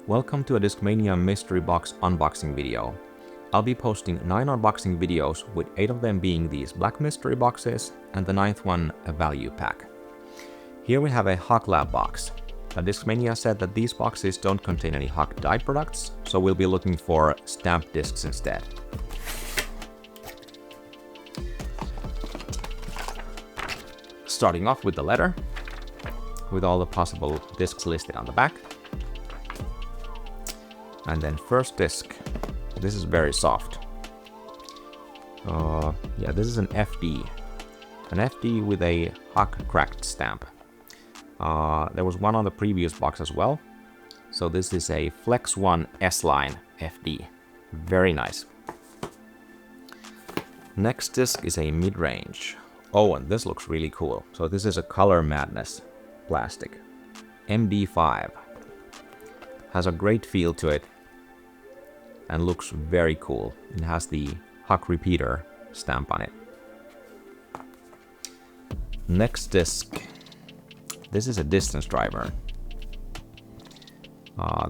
Welcome to a Discmania mystery box unboxing video. I'll be posting 9 unboxing videos, with 8 of them being these black mystery boxes and the 9th one a value pack. Here we have a Hawk Lab box. Discmania said that these boxes don't contain any Hawk dye products, so we'll be looking for stamp discs instead. Starting off with the letter, with all the possible discs listed on the back. And then first disc, this is very soft. Yeah, this is an FD. An FD with a Hawk cracked stamp. There was one on the previous box as well. So this is a Flex 1 S-Line FD. Very nice. Next disc is a mid-range. Oh, and this looks really cool. So this is a Color Madness plastic. MD5. Has a great feel to it and looks very cool. It has the Hawk repeater stamp on it. Next disc. This is a distance driver.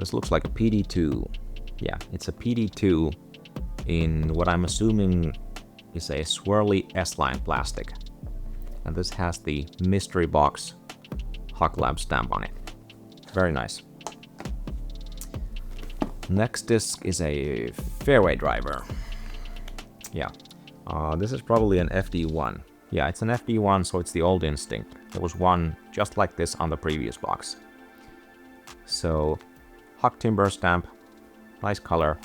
This looks like a PD2. Yeah, it's a PD2 in what I'm assuming is a swirly S-Line plastic. And this has the mystery box Hawk Lab stamp on it. Very nice. Next disc is a fairway driver. Yeah, this is probably an FD1. Yeah, it's an FD1, so it's the old Instinct. There was one just like this on the previous box. So, Hawk Timber stamp, nice color,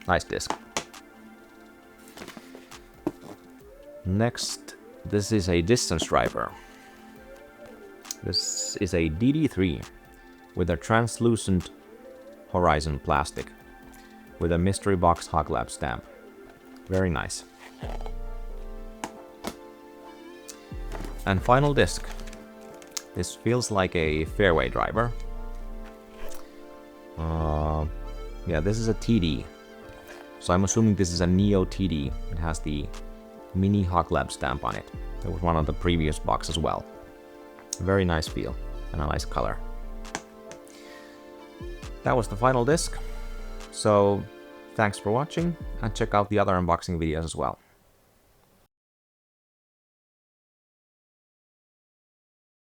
nice disc. Next, this is a distance driver. This is a DD3 with a translucent horizon plastic with a mystery box Hawk Lab stamp. Very nice. And final disc. This feels like a fairway driver. Yeah, this is a TD. So I'm assuming this is a Neo TD. It has the mini Hawk Lab stamp on it. There was one on the previous box as well. Very nice feel and a nice color. That was the final disc. So thanks for watching and check out the other unboxing videos as well.